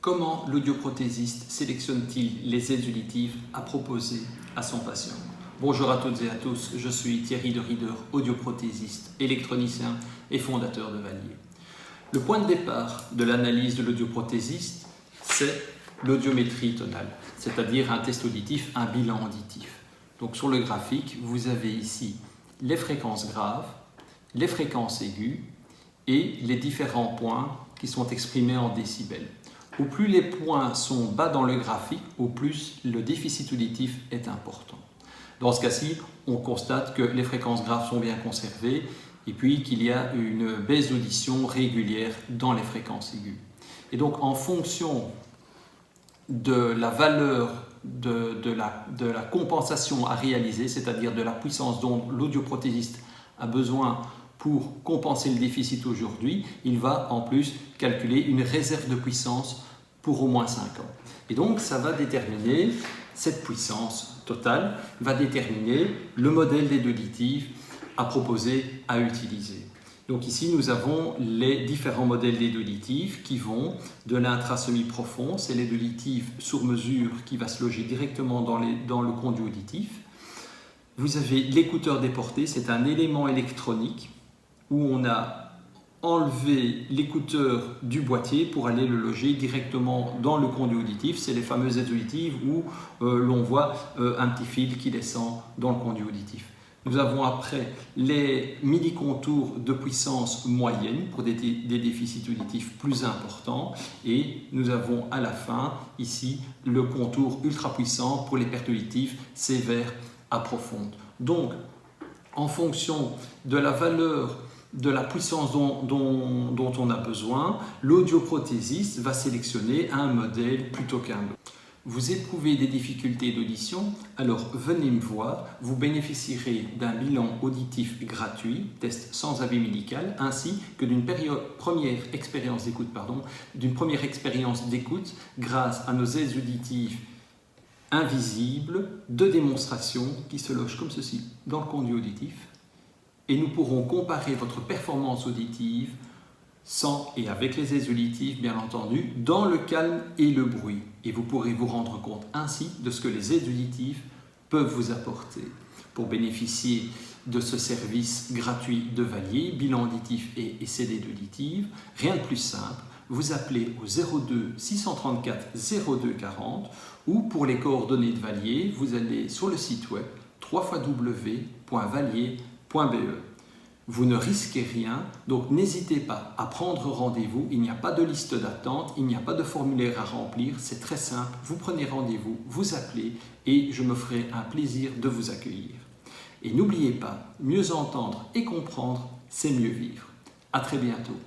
Comment l'audioprothésiste sélectionne-t-il les aides auditives à proposer à son patient? Bonjour à toutes et à tous, je suis Thierry de Rieder, audioprothésiste, électronicien et fondateur de Valier. Le point de départ de l'analyse de l'audioprothésiste, c'est l'audiométrie tonale, c'est-à-dire un test auditif, un bilan auditif. Donc sur le graphique, vous avez ici les fréquences graves, les fréquences aiguës et les différents points qui sont exprimés en décibels. Au plus les points sont bas dans le graphique, au plus le déficit auditif est important. Dans ce cas-ci, on constate que les fréquences graves sont bien conservées et puis qu'il y a une baisse d'audition régulière dans les fréquences aiguës. Et donc en fonction de la valeur de la compensation à réaliser, c'est-à-dire de la puissance dont l'audioprothésiste a besoin pour compenser le déficit aujourd'hui, il va en plus calculer une réserve de puissance pour au moins 5 ans. Et donc ça va déterminer, cette puissance totale va déterminer le modèle d'aide auditive à proposer, à utiliser. Donc ici nous avons les différents modèles d'aide auditive qui vont de l'intra-semi-profond, c'est l'aide auditive sur mesure qui va se loger directement dans le conduit auditif. Vous avez l'écouteur déporté, c'est un élément électronique où on a enlevé l'écouteur du boîtier pour aller le loger directement dans le conduit auditif. C'est les fameuses aides auditives où l'on voit un petit fil qui descend dans le conduit auditif. Nous avons après les midi-contours de puissance moyenne pour des déficits auditifs plus importants et nous avons à la fin ici le contour ultra puissant pour les pertes auditives sévères à profondes. Donc en fonction de la valeur de la puissance dont on a besoin, l'audioprothésiste va sélectionner un modèle plutôt qu'un autre. Vous éprouvez des difficultés d'audition, alors venez me voir, vous bénéficierez d'un bilan auditif gratuit, test sans avis médical, ainsi que d'une première expérience d'écoute grâce à nos aides auditives invisibles de démonstration qui se logent comme ceci dans le conduit auditif. Et nous pourrons comparer votre performance auditive sans et avec les aides auditives, bien entendu, dans le calme et le bruit. Et vous pourrez vous rendre compte ainsi de ce que les aides auditives peuvent vous apporter. Pour bénéficier de ce service gratuit de Valier, bilan auditif et essai d'aide auditive, rien de plus simple, vous appelez au 02 634 02 40 ou pour les coordonnées de Valier, vous allez sur le site web www.valier.be. Vous ne risquez rien, donc n'hésitez pas à prendre rendez-vous. Il n'y a pas de liste d'attente, il n'y a pas de formulaire à remplir, c'est très simple. Vous prenez rendez-vous, vous appelez et je me ferai un plaisir de vous accueillir. Et n'oubliez pas, mieux entendre et comprendre, c'est mieux vivre. À très bientôt.